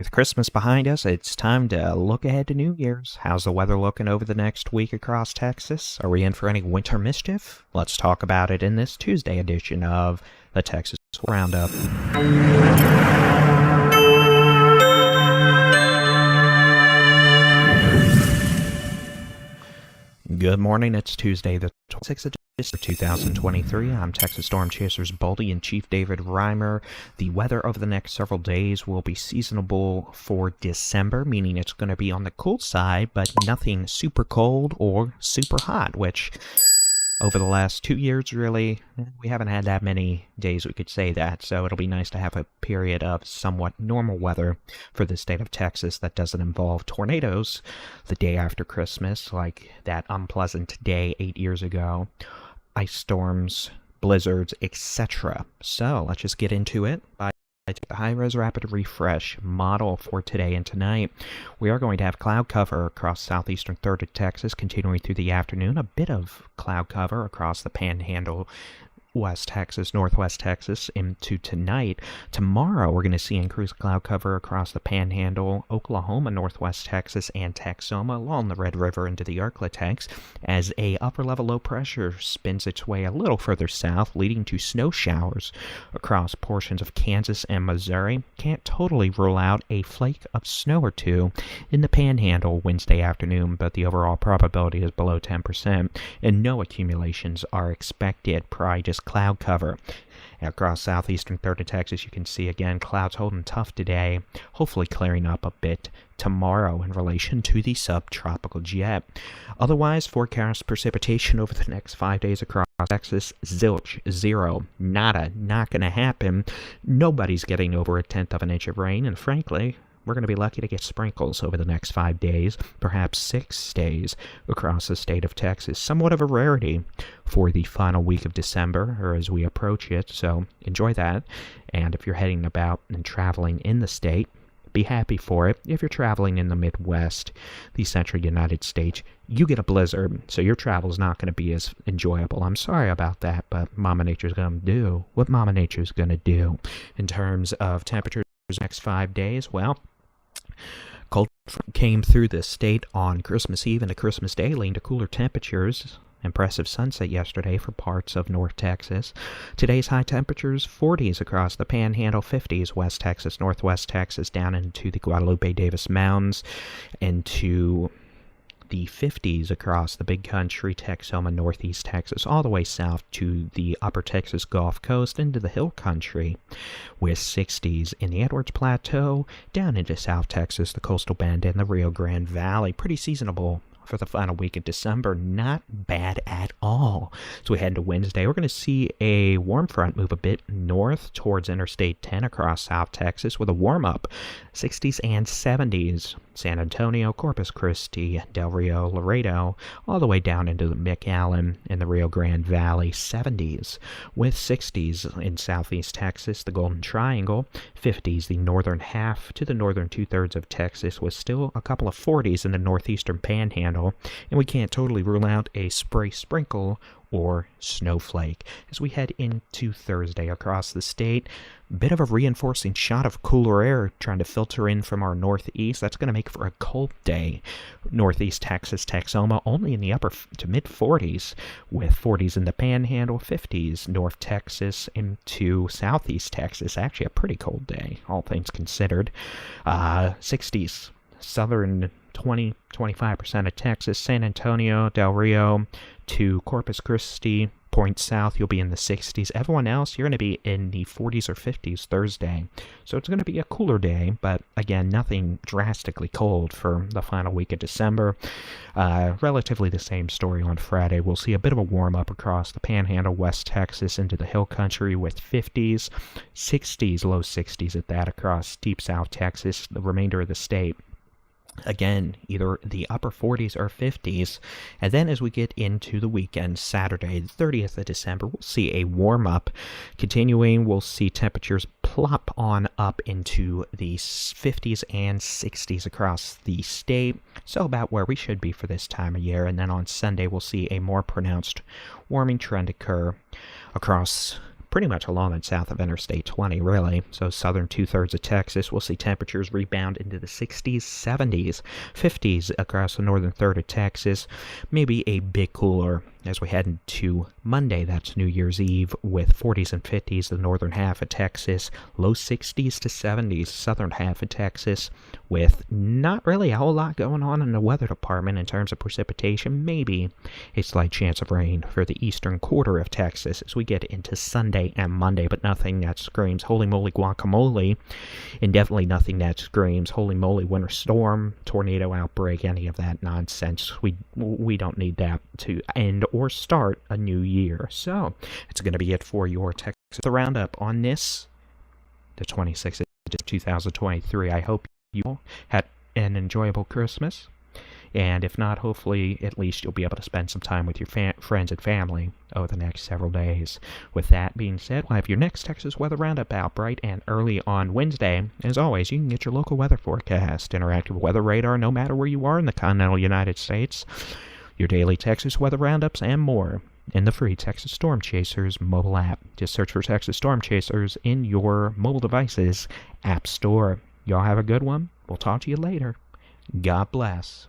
With Christmas behind us, it's time to look ahead to New Year's. How's the weather looking over the next week across Texas? Are we in for any winter mischief? Let's talk about it in this Tuesday edition of the Texas Roundup. Good morning, it's Tuesday the 26th of December 2023. I'm Texas Storm Chasers Baldy and Chief David Reimer. The weather over the next several days will be seasonable for December, meaning it's going to be on the cool side, but nothing super cold or super hot, which over the last 2 years, really, we haven't had that many days we could say that, so it'll be nice to have a period of somewhat normal weather for the state of Texas that doesn't involve tornadoes the day after Christmas, like that unpleasant day 8 years ago, ice storms, blizzards, etc. So let's just get into it. The high-res rapid refresh model for today and tonight. We are going to have cloud cover across southeastern third of Texas continuing through the afternoon. A bit of cloud cover across the Panhandle, West Texas, Northwest Texas into tonight. Tomorrow, we're going to see increased cloud cover across the Panhandle, Oklahoma, Northwest Texas, and Texoma along the Red River into the Arklatex as a upper-level low pressure spins its way a little further south, leading to snow showers across portions of Kansas and Missouri. Can't totally rule out a flake of snow or two in the Panhandle Wednesday afternoon, but the overall probability is below 10%, and no accumulations are expected. Probably just cloud cover. Across southeastern third of Texas, you can see again clouds holding tough today, hopefully clearing up a bit tomorrow in relation to the subtropical jet. Otherwise, forecast precipitation over the next 5 days across Texas, zilch, zero, nada, not going to happen. Nobody's getting over 1/10 of an inch of rain, and frankly, we're going to be lucky to get sprinkles over the next 5 days, perhaps 6 days across the state of Texas. Somewhat of a rarity for the final week of December, or as we approach it, so enjoy that. And if you're heading about and traveling in the state, be happy for it. If you're traveling in the Midwest, the central United States, you get a blizzard, so your travel is not going to be as enjoyable. I'm sorry about that, but Momma Nature's going to do what Momma Nature's going to do. In terms of temperatures next 5 days, well, cold front came through the state on Christmas Eve into Christmas Day, leading to cooler temperatures. Impressive sunset yesterday for parts of North Texas. Today's high temperatures, 40s across the Panhandle, 50s West Texas, Northwest Texas, down into the Guadalupe-Davis Mountains, into the 50s across the Big Country, Texoma, Northeast Texas, all the way south to the Upper Texas Gulf Coast into the Hill Country, with 60s in the Edwards Plateau, down into South Texas, the Coastal Bend, and the Rio Grande Valley. Pretty seasonable for the final week of December. Not bad at all. So we head into Wednesday. We're going to see a warm front move a bit north towards Interstate 10 across South Texas with a warm-up. 60s and 70s. San Antonio, Corpus Christi, Del Rio, Laredo, all the way down into the McAllen and the Rio Grande Valley. 70s with 60s in southeast Texas, the Golden Triangle. 50s, the northern half to the northern two-thirds of Texas, with still a couple of 40s in the northeastern Panhandle. And we can't totally rule out a spray sprinkle or snowflake. As we head into Thursday across the state, bit of a reinforcing shot of cooler air trying to filter in from our northeast. That's going to make for a cold day. Northeast Texas, Texoma, only in the upper to mid 40s, with 40s in the Panhandle, 50s North Texas into southeast Texas. Actually a pretty cold day, all things considered. 60s southern 20-25% of Texas, San Antonio, Del Rio to Corpus Christi, points south, you'll be in the 60s. Everyone else, you're going to be in the 40s or 50s Thursday. So it's going to be a cooler day, but again, nothing drastically cold for the final week of December. Relatively the same story on Friday. We'll see a bit of a warm-up across the Panhandle, West Texas, into the Hill Country with 50s, 60s, low 60s at that across deep South Texas, the remainder of the state. Again, either the upper 40s or 50s. And then as we get into the weekend, Saturday, the 30th of December, we'll see a warm-up. Continuing, we'll see temperatures plop on up into the 50s and 60s across the state. So about where we should be for this time of year. And then on Sunday, we'll see a more pronounced warming trend occur across pretty much along and south of Interstate 20, really. So southern two-thirds of Texas, we'll see temperatures rebound into the 60s, 70s, 50s across the northern third of Texas. Maybe a bit cooler as we head into Monday, that's New Year's Eve, with 40s and 50s the northern half of Texas, low 60s to 70s southern half of Texas, with not really a whole lot going on in the weather department in terms of precipitation. Maybe a slight chance of rain for the eastern quarter of Texas as we get into Sunday and Monday, but nothing that screams holy moly guacamole, and definitely nothing that screams holy moly winter storm, tornado outbreak, any of that nonsense. We don't need that to end or start a new year. So it's going to be it for your Texas Roundup on this, the 26th of 2023. I hope you all had an enjoyable Christmas, and if not, hopefully at least you'll be able to spend some time with your friends and family over the next several days. With that being said, we'll have your next Texas Weather Roundup out bright and early on Wednesday. As always, you can get your local weather forecast, interactive weather radar, no matter where you are in the continental United States, your daily Texas weather roundups, and more in the free Texas Storm Chasers mobile app. Just search for Texas Storm Chasers in your mobile device's app store. Y'all have a good one. We'll talk to you later. God bless.